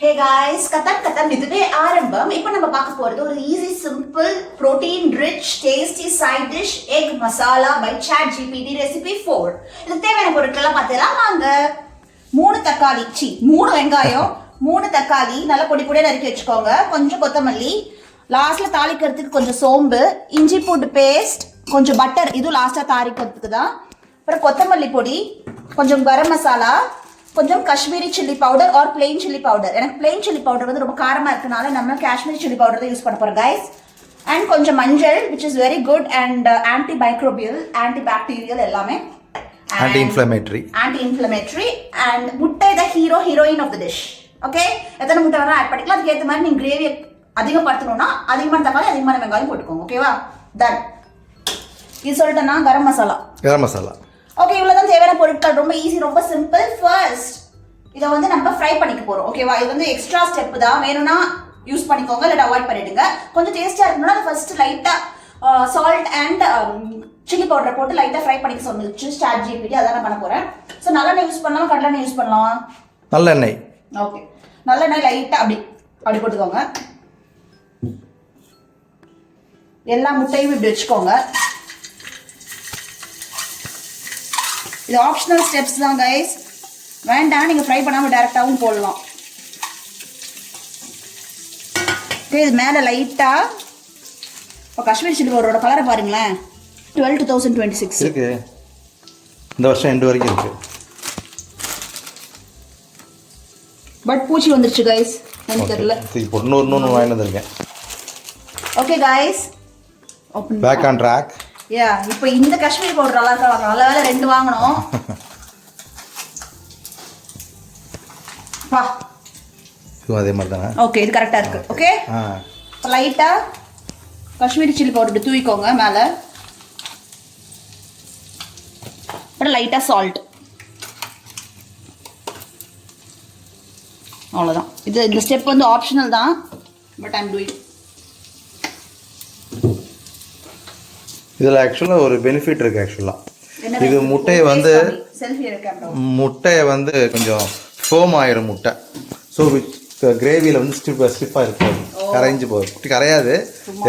Hey guys, கதம் இதுவே ஆரம்பம். இப்போ நம்ம பார்க்க போறது ஒரு easy simple protein rich tasty side dish egg masala by ChatGPT recipe 4. இது தேவையான பொருட்களை பார்த்தலாம் வாங்க. 3 தக்காளி 3 வெங்காயம் 3 தக்காளி நல்ல பொடி பொடியா நறுக்கி வச்சுக்கோங்க. கொஞ்சம் கொத்தமல்லி, லாஸ்ட்ல தாளிக்கிறதுக்கு கொஞ்சம் சோம்பு, இஞ்சி பூண்டு பேஸ்ட், கொஞ்சம் பட்டர், இது லாஸ்டா தாளிக்கிறதுக்கு தான். அப்புறம் கொத்தமல்லி பொடி, கொஞ்சம் கரம் மசாலா, கொஞ்சம் Kashmiri chilli powder R plain chilli powder. எனக்கு பிளெயின் சில்லி பவுடர் வந்து ரொம்ப காரமா இருக்கனால நம்ம காஷ்மீரி சில்லி பவுடர் தான் யூஸ் பண்ண போறோம் guys. அண்ட் கொஞ்சம் மஞ்சள் which is very good and antimicrobial, antibacterial எல்லாமே. anti-inflammatory and முட்டை the heroine of the dish. Okay, எத்தனை முட்டை வேணா ஆட் பண்ணிக்கலாம். அதுக்கு ஏற்ற மாதிரி நீங்க கிரேவி அதிகப்படுத்தணும்னா அதிகமான தக்காளி அதிகமான வெங்காயம் போட்டுக்கோங்க. ஓகேவா? டன். இது சொல்லிட்டேன்னா கரம் மசாலா. ஓகே, இவ்வளவுதான் தேவையான பொருட்கள். ரொம்ப ஈஸி, ரொம்ப சிம்பிள். ஃபர்ஸ்ட் இதை வந்து நம்ம ஃப்ரை பண்ணிக்க போறோம். ஓகேவா? இது வந்து எக்ஸ்ட்ரா ஸ்டெப் தான், வேணும்னா யூஸ் பண்ணிக்கோங்க, இல்லை அவாய்ட் பண்ணிடுங்க. கொஞ்சம் டேஸ்டா இருக்கணும்னா ஃபர்ஸ்ட் லைட்டா சால்ட் அண்ட் சில்லி பவுடர் போட்டு லைட்டா ஃப்ரை பண்ணிக்க சொன்னிச்சு ChatGPT. அதான் நான் பண்ண போறேன். ஸோ நல்லெண்ணெய் யூஸ் பண்ணலாம், கடலெண்ணெய் யூஸ் பண்ணலாம். நல்லெண்ணெய். ஓகே, நல்லெண்ணெய் லைட்டா அப்படி போட்டுக்கோங்க. எல்லா முட்டையும் இப்படி வச்சுக்கோங்க. இது ஆப்ஷனல் ஸ்டெப்ஸ் தான் கைஸ், வேண்டாம் நீங்க ஃப்ரை பண்ணாம டைரக்டாவும் போடலாம். இது மேல லைட்டா இப்போ காஷ்மீர் சில்லி பவுடரோட கலரை பாருங்களேன். 12/2026 இருக்கு, இந்த வருஷம் எண்டு வரைக்கும் இருக்கு. பட் பூச்சி வந்துருச்சு கைஸ், எனக்கு தெரியல. இப்போ இன்னொரு வாங்கிட்டு வந்திருக்கேன். Okay guys, open back on track. Yeah, இப்போ இந்த காஷ்மீர் பவுடர் நல்லா இருக்கா? நல்ல வேலை 2 வாங்கணும். வா, இது அதே மாதிரி தானே? ஓகே, இது கரெக்டா இருக்கு. ஓகே, லைட்டா காஷ்மீரி சில்லி பவுடர் தூவிக்கோங்க மேல. அப்புறம் லைட்டா சால்ட். அவ்வளோதான். இந்த ஸ்டெப் வந்து ஆப்ஷனல் தான், பட் ஐ அம் டூயிங். இதில் ஆக்சுவலாக ஒரு பெனிஃபிட் இருக்குது. ஆக்சுவலாக இது முட்டையை வந்து கொஞ்சம் ஃபோம் ஆயிரும் முட்டை. ஸோ கிரேவியில் வந்து ஸ்டிஃபாக இருக்காது, கரைஞ்சி போகும். கரையாது,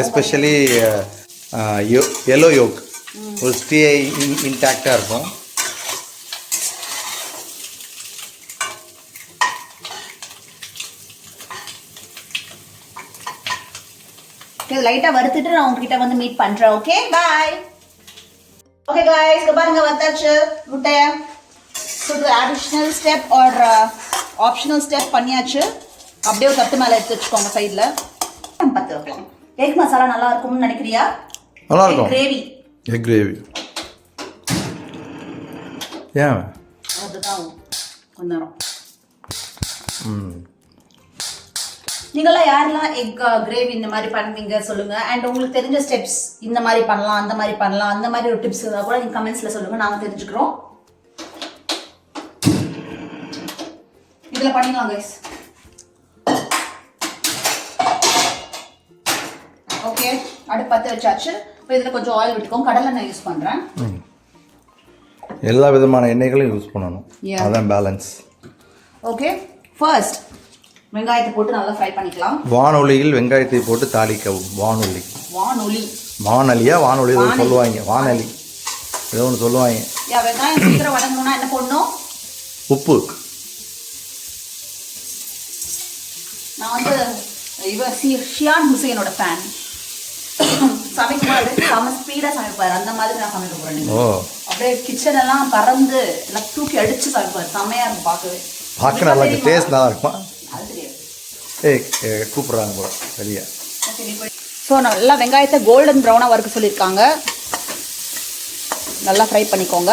எஸ்பெஷலி எல்லோ யோக் ஒரு ஸ்டே இன்டாக்டாக இருக்கும். லைட்டா வறுத்துட்டு நான் உங்ககிட்ட வந்து மீட் பண்றேன். Okay, by. ஓகே गाइस, பாருங்க வந்தாச்சு முட்டை. So additional step or optional step பண்ணியாச்சு. அப்படியே ஒரு தட்டு மேலே எடுத்து வச்சுக்கோங்க சைடில். பத்து வைக்கலாம். எக் மசாலா நல்லா இருக்கும்னு நினைக்கிறியா? நல்லா இருக்கும். எக் கிரேவி ஏன் அதுதான் கொஞ்ச நேரம். நீங்களாம் யாரெல்லாம் எக் கிரேவி இந்த மாதிரி பண்ணுவீங்க சொல்லுங்க. அண்ட் உங்களுக்கு தெரிஞ்ச ஸ்டெப்ஸ், இந்த மாதிரி பண்ணலாம், அந்த மாதிரி பண்ணலாம், அந்த மாதிரி ஒரு டிப்ஸ் இருந்தால் கூட நீங்க கமெண்ட்ஸ்ல சொல்லுங்க, நாங்க தெரிஞ்சுக்கிறோம். இதுல பண்ணிக்கலாம் கைஸ். ஓகே, அடுப்பு பற்ற வச்சாச்சு. இப்போ இதுல கொஞ்சம் ஆயில் விட்டுக்கோங்க. கடலை நான் யூஸ் பண்றேன். எல்லா விதமான எண்ணெய்களும் யூஸ் பண்ணணும், அதான் பேலன்ஸ். ஓகே, ஃபர்ஸ்ட் வெங்காயத்தை போட்டு நல்லா ஃப்ரை பண்ணிக்கலாம். வானொலியில் வெங்காயத்தை போட்டு தாளிக்கவும். வானொலியா சொல்லுவாங்க, வானொலி ஏதோ ஒன்று சொல்லுவாங்க. வெங்காயம் சீக்கிரம் வதங்கணும்னா என்ன போடணும்? உப்பு. நான் வந்து ஷியான் ஹுசைனோட ஃபேன். சமைக்கும்போது செம ஸ்பீடா சமைப்பாரு, அந்த மாதிரி நான் சமைக்க போறேன். அப்படியே கிச்சன் எல்லாம் பறந்து எல்லாம் தூக்கி அடிச்சு சமைப்பாரு. செமையா இருக்கும் பார்க்க நல்லா இருக்கு, டேஸ்ட் நல்லா இருக்குமா? கூப்பிடுறாங்க போல வெளியே. ஸோ நல்லா வெங்காயத்தை கோல்டன் ப்ரௌனாக வறுக்க சொல்லியிருக்காங்க. நல்லா ஃப்ரை பண்ணிக்கோங்க.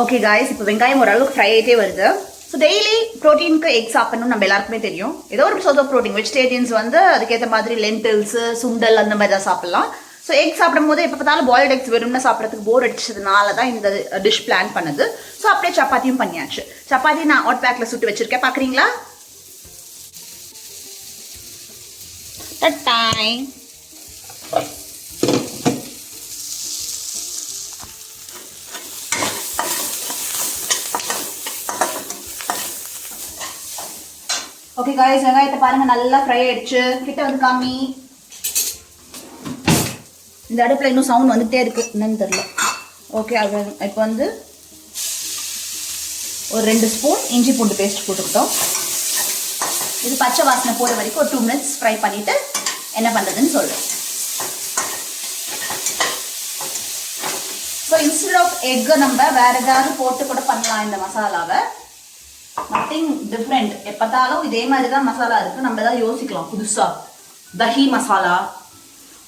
ஓகே காய்ஸ், இப்போ வெங்காயம் ஓரளவுக்கு ஃப்ரை ஆகிட்டே வருது. ஸோ டெய்லி ப்ரோட்டீனுக்கு எக் சாப்பிடணும்னு நம்ம எல்லாருக்குமே தெரியும். ஏதோ ஒரு சோர்ஸ் ஆஃப் ப்ரோட்டீன். வெஜிடேரியன்ஸ் வந்து அதுக்கேற்ற மாதிரி லென்டில்ஸ், சுண்டல் அந்த மாதிரி தான் சாப்பிடலாம். ஸோ எக் சாப்பிடும் போது எப்போ பார்த்தாலும் பாயில்டு எக்ஸ் வெறும்னா சாப்பிட்றதுக்கு போர் அடிச்சதுனால தான் இந்த டிஷ் பிளான் பண்ணது. ஸோ அப்படியே சப்பாத்தியும் பண்ணியாச்சு. சப்பாத்தி நான் ஹாட் பேக்கில் சுட்டு வச்சிருக்கேன், பார்க்குறீங்களா? ஓகே காய்ஸ், வெங்காயத்தை பாருங்க நல்லா ஃப்ரை ஆயிடுச்சு. கிட்ட வந்து காமி. இந்த அடுப்பில் இன்னும் சவுண்ட் வந்துகிட்டே இருக்கு, என்னன்னு தெரியல. ஓகே, அது இப்போ வந்து ஒரு 2 ஸ்பூன் இஞ்சி பூண்டு பேஸ்ட் போட்டுக்கிட்டோம். இது பச்சை வாசனை போகிற வரைக்கும் ஒரு 2 minutes ஃப்ரை பண்ணிவிட்டு என்ன பண்ணுறதுன்னு சொல்கிறேன். ஸோ இன்ஸ்டெட் ஆஃப் எக்கை நம்ம வேறு ஏதாவது போட்டு கூட பண்ணலாம் இந்த மசாலாவை. Nothing different. எப்போத்தாலும் இதே மாதிரி தான் மசாலா இருக்குது. நம்ம ஏதாவது யோசிக்கலாம் புதுசாக. தஹி மசாலா,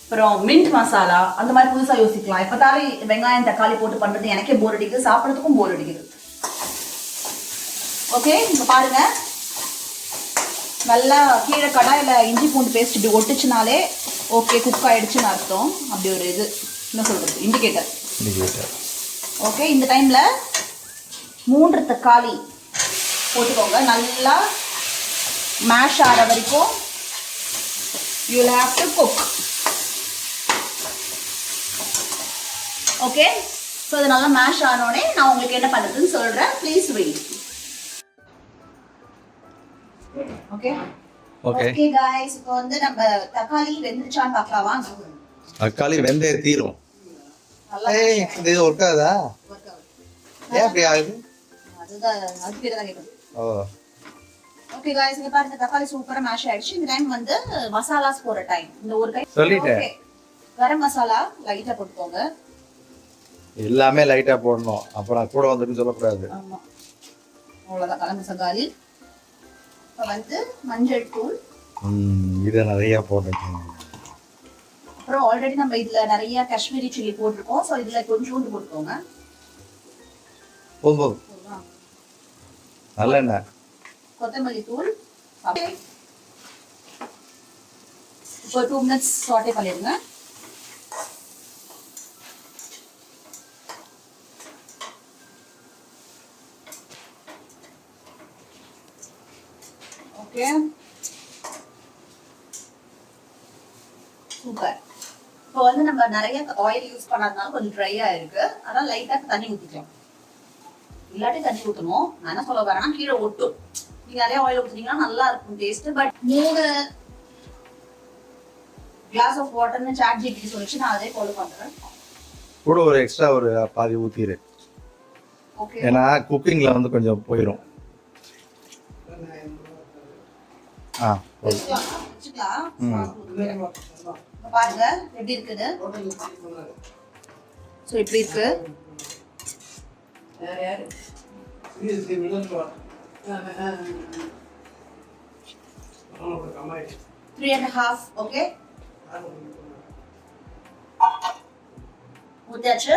அப்புறம் மின்ட் மசாலா, அந்த மாதிரி புதுசாக யோசிக்கலாம். எப்போத்தாலும் வெங்காயம் தக்காளி போட்டு பண்ணுறது எனக்கே போர் அடிக்குது, சாப்பிட்றதுக்கும் போர் அடிக்குது. ஓகே, இப்போ பாருங்க, நல்லா கீழே கடாயில் இஞ்சி பூண்டு பேஸ்ட் இப்படி ஒட்டுச்சுனாலே ஓகே குக் ஆகிடுச்சுன்னு அர்த்தம். அப்படி ஒரு இது என்ன சொல்கிறது, இண்டிகேட்டர். ஓகே, இந்த டைமில் 3 தக்காளி போட்டுக்கோங்க. நல்லா மேஷ் ஆகிற வரைக்கும் you will have to cook. Okay, so இது நல்லா மேஷ் ஆனோடனே நான் உங்களுக்கு என்ன பண்ணுறதுன்னு சொல்கிறேன். Please wait. Okay okay guys, இப்போ வந்து நம்ம தக்காளி வெந்துச்சான்னு பார்க்கலாமா? தக்காளி வெந்தே தீரும். ஏய், இது ஒர்க் ஆகுதா? ஏன் அப்படி ஆகுது? அதுதான் அது பேர் தான் கேட்கணும். ஓ ஓகே गाइस, இங்க பாருங்க தக்காளி சூப்பரா மேஷ் ஆயிடுச்சு. இந்த டைம் வந்து மசாலாஸ் போற டைம். இந்த ஒரு கை சொல்லிட்டேன். கரம் மசாலா லைட்டா போட்டுக்கோங்க. எல்லாமே லைட்டா போடணும், அப்புறம் கூட வந்துட்டு சொல்லக்கூடாது. ஆமா, அவ்வளவுதான் கரம் மசாலா. இப்போ வந்து மஞ்சள் தூள் இதை நிறைய போட்டுருக்கேன். அப்புறம் ஆல்ரெடி நம்ம இதுல நிறைய காஷ்மீரி சில்லி போட்டிருக்கோம். ஸோ இதுல கொஞ்சோண்டு போட்டுக்கோங்க. போதும் நல்லெண்ணெய், கொத்தமல்லி தூள். இப்போ 2 minutes சாட்டே பண்ணிடுங்க. Okay, super. இப்போ வந்து நம்ம நிறைய ஆயில் யூஸ் பண்ணாதனால கொஞ்சம் ட்ரையா இருக்கு. அதனால லைட்டா தண்ணி ஊற்றிக்கலாம். இல்லாட்டி தண்ணி ஊற்றணும். நான் என்ன சொல்ல வரேன்னா கீழே ஒட்டும். நீங்க நிறைய ஆயில் ஊற்றினீங்கன்னா நல்லா இருக்கும் டேஸ்ட். பட் 3 கிளாஸ் ஆஃப் வாட்டர்னு சாட் ஜிபிடி சொல்லிச்சு, நான் அதே ஃபாலோ பண்றேன். கூட ஒரு எக்ஸ்ட்ரா ஒரு பாதி ஊற்றிடு. ஓகே, ஏன்னா குக்கிங்ல வந்து கொஞ்சம் போயிடும். வச்சுக்கலாம். பாருங்க எப்படி இருக்குது. ஸோ இப்படி இருக்கு. 3.5. ஓகே, ஊத்தியாச்சு.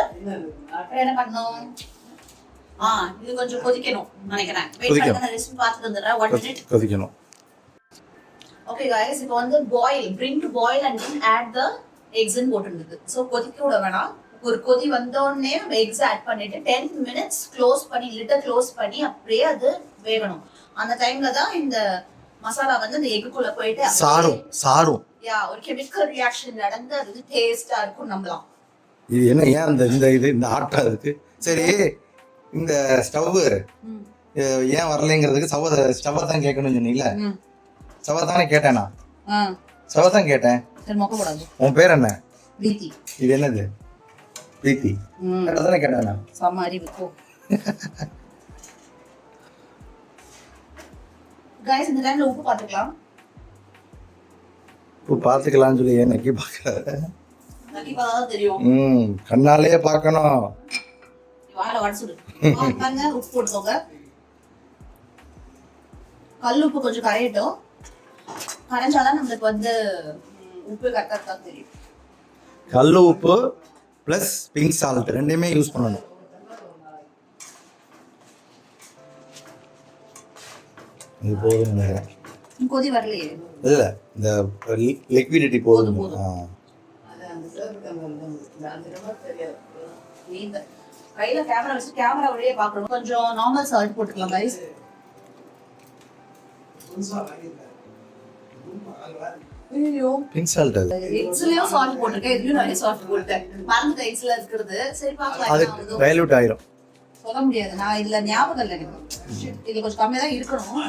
என்ன பண்ணணும்? இது கொஞ்சம் கொதிக்கணும் நினைக்கிறேன். வெயிட் பண்ணுங்க, ரெசிபி பார்த்துட்டு வந்துடுறேன். 1 minute கொதிக்கணும். ஓகே गाइस, இப்போ வந்து bring to boil and then add the eggs ன்னு போட்டுருக்கு. ஸோ கொதிக்க விட வேணாம். ஒரு கொதி வந்தோடனே நம்ம எக்ஸ் ஆட் பண்ணிட்டு 10 minutes க்ளோஸ் பண்ணி லிட்டர் க்ளோஸ் பண்ணி அப்படியே அது வேகணும். அந்த டைம்ல தான் இந்த மசாலா வந்து இந்த எக்குக்குள்ள போயிட்டு சாரும் ஒரு கெமிக்கல் ரியாக்ஷன் நடந்து அது டேஸ்டா இருக்கும். நம்பலாம். இது என்ன ஏன் இந்த ஆட்டா இருக்கு? சரி, இந்த ஸ்டவ் ஏன் வரலைங்கிறதுக்கு ஸ்டவ் தான் கேட்கணும்னு சொன்னீங்களா? ஸ்டவ் தானே கேட்டேனா? ஸ்டவ் தான் கேட்டேன். உன் பேர் என்ன? பிரீத்தி. இது என்னது? பிரீத்தி. தானே கேட்டேனா? சம அறிவு போ. गाइस, இந்த டைம்ல உப்பு பாத்துக்கலாம். உப்பு பாத்துக்கலாம்னு சொல்லி ஏன் நக்கி பார்க்கற? நக்கி பார்த்தா தெரியும். கண்ணாலே பார்க்கணும். வாயில வடசுடு. பாருங்க, உப்பு போட்டுக்கோங்க. கல் உப்பு கொஞ்சம் கரையட்டும். கரைஞ்சாதான் நம்மளுக்கு வந்து உப்பு கரெக்டா தெரியும். கல் உப்பு பிளஸ் பிங்க் சால்ட் ரெண்டையுமே யூஸ் பண்ணணும். இது போதும் நினைக்கிறேன். கொதி வரலையே? இல்ல, இந்த லிக்விடிட்டி போதும். கையில கேமரா வச்சு கேமரா வழியே பார்க்கணும். கொஞ்சம் நார்மல் சால்ட் போட்டுக்கலாம் गाइस. ஐயோ, பிங்க் சால்ட் அது. எக்ஸ்லயும் சால்ட் போட்டுருக்கேன். இதுலயும் நிறைய சால்ட் போட்டுட்டேன். மறந்து எக்ஸ்ல இருக்குது. சரி பார்க்கலாம். அது டைலூட் ஆயிரும். சொல்ல முடியாது. நான் இல்ல ஞாபகம் இல்லை எனக்கு. இது கொஞ்சம் கம்மியா தான் இருக்கணும்.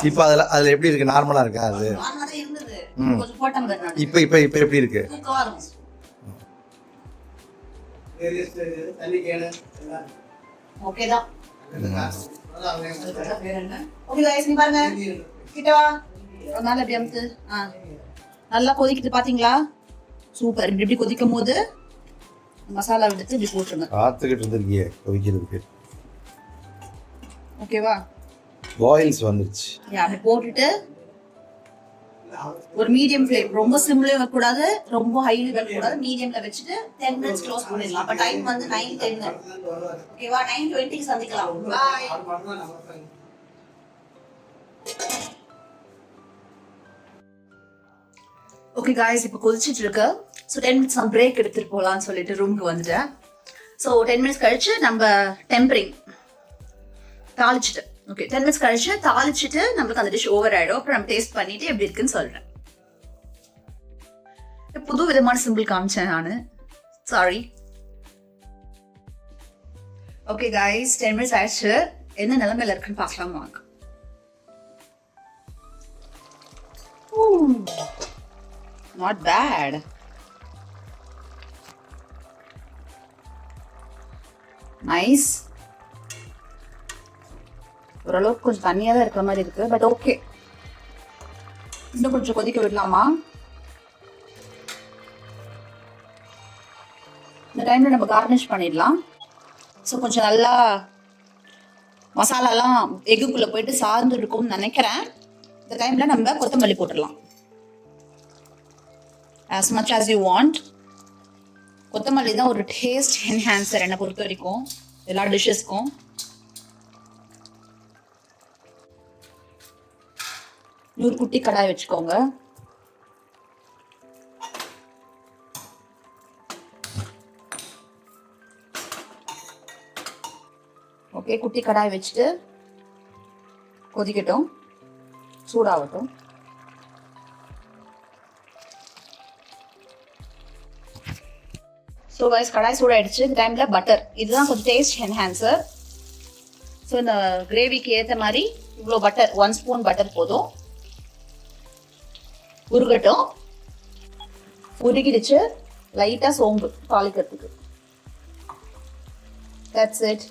இப்போ அதுல எப்படி இருக்கு? நார்மலா இருக்கா? அது நார்மலா தான் இருந்தது. கொஞ்சம் போட்டேன் பாரு நான். இப்போ எப்படி இருக்கு? தூக்கமா இருக்கும். ஓகே தான். ஓகே गाइस, நீ பாருங்க. கிட்ட வா. நல்லா அப்படியே அமுத்து. நல்லா கொதிக்குது பாத்தீங்களா? சூப்பர். இப்படி கொதிக்கும் போது மசாலா எடுத்து இப்படி போட்டுருங்க. காத்துக்கிட்டு இருந்திருக்கியே கொதிக்கிறதுக்கு. ஓகேவா? பாயில்ஸ் வந்துருச்சு. அப்படி போட்டுட்டு ஒரு மீடியம் ஃப்ளேம், ரொம்ப சிம்லயும் வைக்க கூடாது, ரொம்ப ஹைலி வைக்க கூடாது, மீடியம்ல வச்சுட்டு 10 மினிட்ஸ் க்ளோஸ் பண்ணிடலாம். அப்ப டைம் வந்து 9:10. ஓகேவா? 9:20 சந்திக்கலாம். பை. ஓகே गाइस, இப்போ கொதிச்சிட்டு இருக்கு. ஸோ 10 மினிட்ஸ் நான் பிரேக் எடுத்துட்டு போகலான்னு சொல்லிட்டு ரூமுக்கு வந்துட்டேன். ஸோ 10 மினிட்ஸ் கழிச்சு நம்ம டெம்பரிங் தாளிச்சுட்டு, ஓகே 10 மினிட்ஸ் கழிச்சு தாளிச்சுட்டு நம்மளுக்கு அந்த டிஷ் ஓவர் ஆயிடும். அப்புறம் நம்ம டேஸ்ட் பண்ணிட்டு எப்படி இருக்குன்னு சொல்றேன். புது விதமான சிம்பிள் காமிச்சேன் நானு, சாரி. ஓகே गाइस, 10 மினிட்ஸ் ஆயிடுச்சு. என்ன நிலைமையில இருக்குன்னு பார்க்கலாம் வாங்க. Not bad. Nice. ஓரளவுக்கு கொஞ்சம் தண்ணியா தான் இருக்கிற மாதிரி இருக்கு, பட் ஓகே. இன்னும் கொஞ்சம் கொதிக்க விடலாமா? இந்த டைம்ல நம்ம கார்னிஷ் பண்ணிடலாம். ஸோ கொஞ்சம் நல்லா மசாலாலாம் எக்குக்குள்ள போயிட்டு சார்ந்து இருக்கும்னு நினைக்கிறேன். இந்த டைம்ல நம்ம கொத்தமல்லி போட்டுடலாம். as much as you want. கொத்தமல்லி தான் ஒரு டேஸ்ட் என்ஹான்சர் என்னை பொறுத்த வரைக்கும் எல்லா டிஷ்ஷஸ்க்கும். ஒரு குட்டி கடாய் வச்சுக்கோங்க. ஓகே, குட்டி கடாய் வச்சுட்டு கொதிக்கட்டும், சூடாகட்டும். ஸோ गाइस, கடாய் சூடாயிடுச்சு. இந்த டைமில் பட்டர், இதுதான் கொஞ்சம் டேஸ்ட் என்ஹான்சர். ஸோ இந்த கிரேவிக்கு ஏற்ற மாதிரி இவ்வளோ பட்டர், 1 ஸ்பூன் பட்டர் போதும். உருகட்டும். உருகிடுச்சு. லைட்டாக சோம்பு தாளிக்கிறதுக்கு. That's it.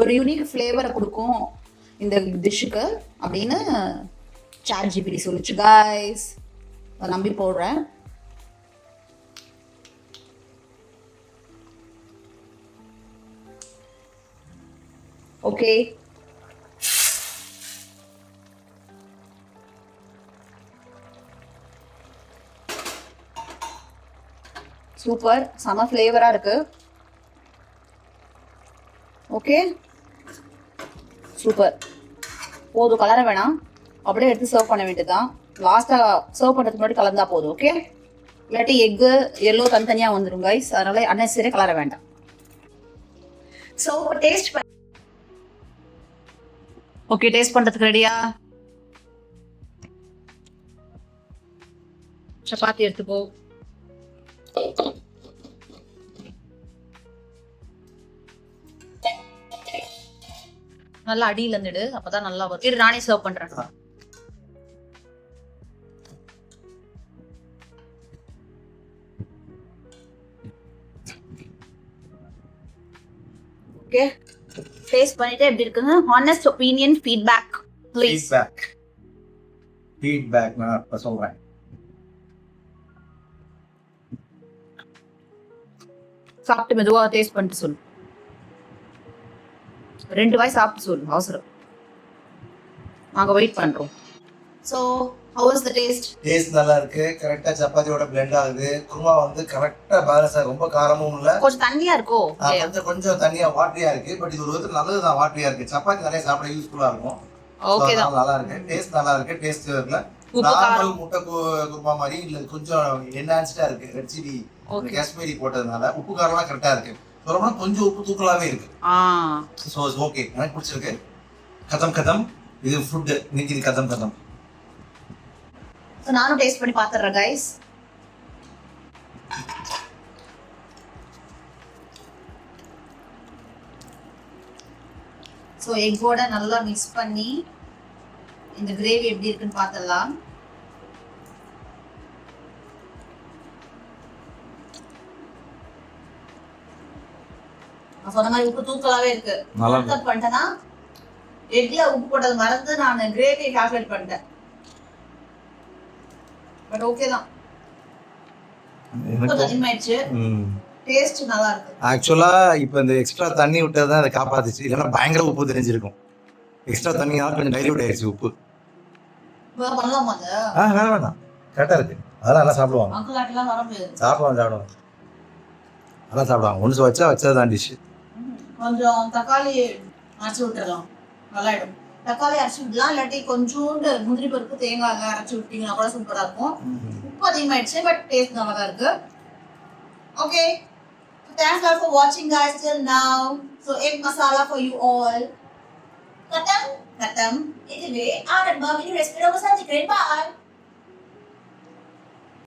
ஒரு யூனிக் ஃப்ளேவரை கொடுக்கும் இந்த டிஷ்ஷுக்கு அப்படின்னு சாட் ஜிபிடி சொல்லிச்சு गाइस. நம்பி போடுறேன். Okay, super. செம ஃப்ளேவரா இருக்கு. Okay, super. போதும், கலர வேணாம், அப்படியே எடுத்து சர்வ் பண்ண வேண்டியதுதான். லாஸ்டா சர்வ் பண்ணுறதுக்கு முன்னாடி கலந்தா போதும். ஓகே, இல்லாட்டி எக்கு எல்லோ தனித்தனியா வந்துடும் गाइस. அதனால அன்னெசரி கலர வேண்டாம். ஸோ டேஸ்ட் ஓகே, டேஸ்ட் பண்றதுக்கு ரெடியா? சப்பாத்தி எடுத்துக்கோ. நல்லா அடியில இருந்துடு, அப்பதான் நல்லா வரும். இது நானே சர்வ் பண்றேன். ஓகே, டேஸ்ட் பண்ணிட்டு எப்படி இருக்குன்னு honest opinion, feedback please. Feedback நான் இப்ப சொல்றேன். சாப்பிட்டு மெதுவா டேஸ்ட் பண்ணிட்டு சொல்லு. 2 வாய் சாப்பிட்டு சொல்லு, அவசரம். நாங்க வெயிட் பண்றோம். So how was the taste? Taste நல்லா இருக்கு. கரெக்டா சப்பாத்தியோட பிளெண்ட் ஆகுது. குருமா வந்து கரெக்டா பேலன்ஸா, ரொம்ப காரமும் இல்ல, கொஞ்சம் தண்ணியா இருக்கோ, கொஞ்சம் தண்ணியா வாட்டரியா இருக்கு. பட் இது ஒரு விதத்துல நல்லதுதான், வாட்டரியா இருக்கு. சப்பாத்தி நிறைய சாப்பிட யூஸ்ஃபுல்லா இருக்கும். ஓகே தான், நல்லா இருக்கு. டேஸ்ட் நல்லா இருக்கு. டேஸ்ட் இருக்குல நார்மல் முட்டை குருமா மாதிரி இல்ல, கொஞ்சம் என்ஹான்ஸ்டா இருக்கு. ரெட் சில்லி காஷ்மீரி போட்டதுனால உப்பு காரம்லாம் கரெக்டா இருக்கு. சொல்லணும்னா கொஞ்சம் உப்பு தூக்கலாவே இருக்கு. ஸோ ஓகே, எனக்கு பிடிச்சிருக்கு. கதம் இது ஃபுட், இன்னைக்கு இது கதம். ஸோ நானும் டேஸ்ட் பண்ணி பார்த்துடுறேன் கைஸ். ஸோ எக்கோட நல்லா மிக்ஸ் பண்ணி இந்த கிரேவி எப்படி இருக்குன்னு பார்த்துடலாம். நான் சொன்ன மாதிரி உப்பு தூக்கலாவே இருக்கு. நல்லா பண்ணிட்டேன்னா எக்ல உப்பு போட்டது மறந்து நான் கிரேவியை கால்குலேட் பண்ணிட்டேன். பட் ஓகே தான். உப்பு அதிகமாயிடுச்சு. டேஸ்ட் நல்லா இருக்கு. ஆக்சுவலா இப்போ இந்த எக்ஸ்ட்ரா தண்ணி விட்டது தான் அதை காப்பாத்துச்சு. இல்லைன்னா பயங்கர உப்பு தெரிஞ்சிருக்கும். எக்ஸ்ட்ரா தண்ணியால கொஞ்சம் டைல்யூட் ஆயிடுச்சு உப்பு. பண்ணலாமா? வேணாம், கரெக்டா இருக்கு. அதெல்லாம் நல்லா சாப்பிடுவாங்க. சாப்பிடுவாங்க. அதெல்லாம் சாப்பிடுவாங்க. ஒன்று வச்சதான் டிஷ். கொஞ்சம் தக்காளி அரைச்சி விட்டுறலாம், நல்லாயிடும். தக்காளி அரைச்சி விடலாம், இல்லாட்டி கொஞ்சோண்டு முந்திரி பருப்பு தேங்காய் எல்லாம் அரைச்சி விட்டீங்கன்னா கூட சூப்பரா இருக்கும். உப்பு அதிகமாயிடுச்சு, பட் டேஸ்ட் நல்லா தான் இருக்கு. Okay, thanks a lot for watching guys till now. So egg masala for you all. Katam. Anyway, ஆரம்பம் இன்னும் ரெசிபி ரொம்ப சந்திக்கிறேன். Bye.